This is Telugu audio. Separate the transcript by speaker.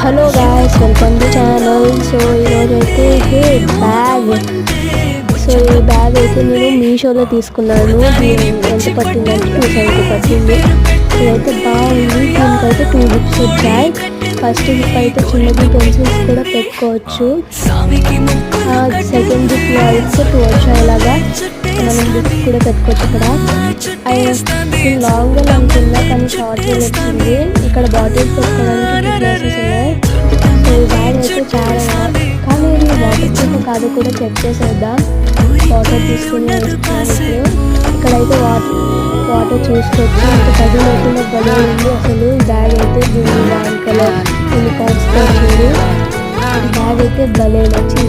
Speaker 1: Hello guys, welcome to channel. So ఈరోజైతే ఇది బ్యాగ్. సో ఈ బ్యాగ్ అయితే నేను మీషోలో తీసుకున్నాను. దీని ఎంత పట్టిందంటే 270 పట్టింది. ఇదైతే బాగుంది. దీనికైతే 2 జిప్స్ వచ్చాయి. ఫస్ట్ జిప్ అయితే చిన్నది పెన్సిల్స్ కూడా పెట్టుకోవచ్చు. సెకండ్ జిప్లో అయితే 2 వచ్చాయి. ఇలాగా మనం బుక్స్ కూడా పెట్టుకోవచ్చు. ఇక్కడ లాంగ్ అనుకున్నా కానీ షార్ట్ వచ్చింది. ఇక్కడ బాటిల్స్ పెట్టుకోవడానికి 2 ప్లేసెస్ ఉన్నాయి. సో ఈ బ్యాగ్ అయితే చాలా, కానీ ఇది వాటర్ ప్రూఫ్ కాదు కూడా చెక్ చేసేద్దాం. వాటర్ తీసుకుని వేసుకోవచ్చు. ఇక్కడైతే వాటర్ చూసుకోవచ్చు. ఇంత తగినట్టు భలే ఉంది అసలు. ఈ బ్యాగ్ అయితే దీని బ్లాక్ కలర్ యూనికార్న్స్ వచ్చింది. ఈ బ్యాగ్ అయితే భలే నచ్చింది.